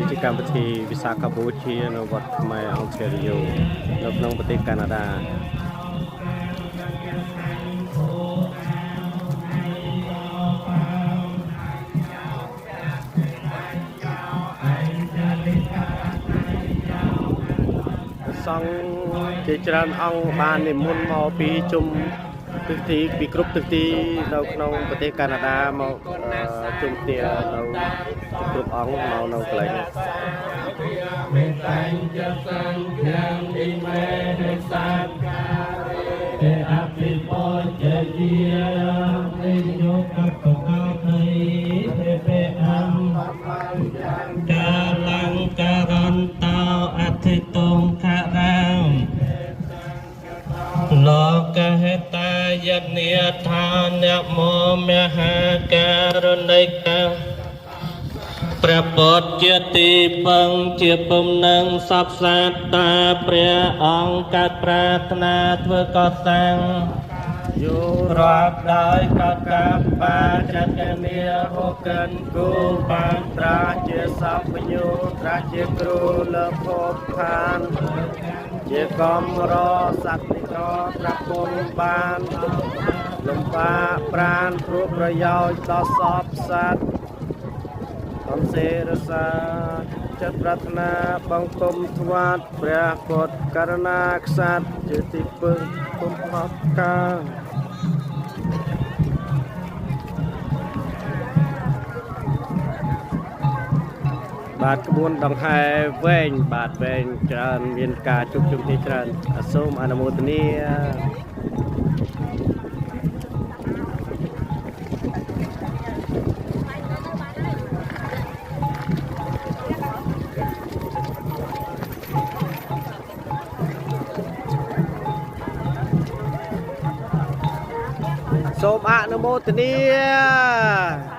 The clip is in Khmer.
ที่การประทีวิสาขบูชาในวัดไมองเทริโอในក្នុងប្រទេសកាណាដាសង្ឃជាច្រើនអង្គបាននិមន្តមកពីជុំទឹកទីពីគ្រប់ទឹកទីនៅក្នុងប្រទេសកាណាដាមកជុំគ្នានៅគ្រប់អង្គមកនៅកន្លែងនេះមេតាញ់ចសង្ឃាំអ៊ីមេរិសាទេអភិពោជាយានិយោកបកោទិទេពេអង្គកាលង្ការន្តោអធិតុងខរាមលោកហេតាយនិថានមមហាការណិកព្រះពុទ្ធជាទីពឹងជាពំនឹងសពសាស្តាព្រះអង្គកាត់ប្រាថ្នាធ្វើកសាងយោរាប់ដោយកកាប់បាចិត្តមារកិនគូបានត្រាជាសពញ្ញូត្រាជាគ្រូលើភពឋានជាកំរសក្តិត្រត្រាគុំបានលំបាប្រានព្រោះប្រយោជន៍ដល់សពសត្វអំសេរសាចិត្តប្រាថ្នាបង្គំស្វាតព្រះពុទ្ធករណាក្សត្រជាទីពឹងគុំផកកាបាទក្បួនដង្ហែវែងបាទវែងច្រើនមានការជួបជុំគ្នាច្រើនសូមអនុមោទនាសូមអនុមោទនា